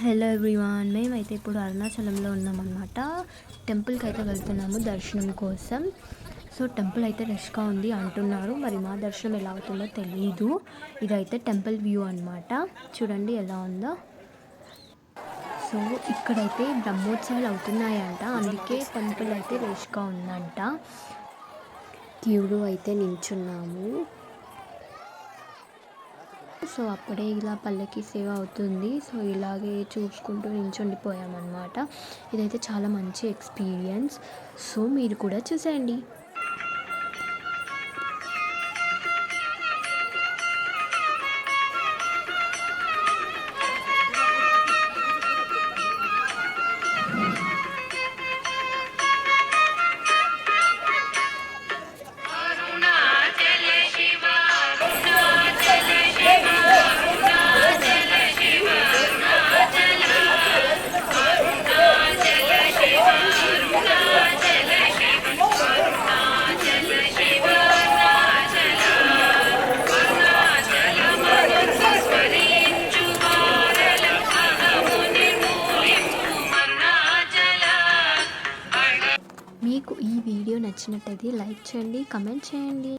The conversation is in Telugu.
హలో ఎవ్రీవన్, మేమైతే ఇప్పుడు అరుణాచలంలో ఉన్నామన్నమాట. టెంపుల్కి అయితే వెళ్తున్నాము దర్శనం కోసం. సో టెంపుల్ అయితే రష్గా ఉంది అంటున్నారు, మరి మా దర్శనం ఎలా అవుతుందో తెలీదు. ఇదైతే టెంపుల్ వ్యూ అన్నమాట, చూడండి ఎలా ఉందో. సో ఇక్కడైతే బ్రహ్మోత్సవాలు అవుతున్నాయంట, అందుకే టెంపుల్ అయితే రష్గా ఉందంట. క్యూలో అయితే నించున్నాము. సో అప్పుడే ఇలా పల్లకి సేవ అవుతుంది. సో ఇలాగే చూసుకుంటూ నించుండిపోయామన్నమాట. ఇదైతే చాలా మంచి ఎక్స్పీరియన్స్. సో మీరు కూడా చూసేయండి. మీకు ఈ వీడియో నచ్చినట్టయితే లైక్ చేయండి, కమెంట్ చేయండి.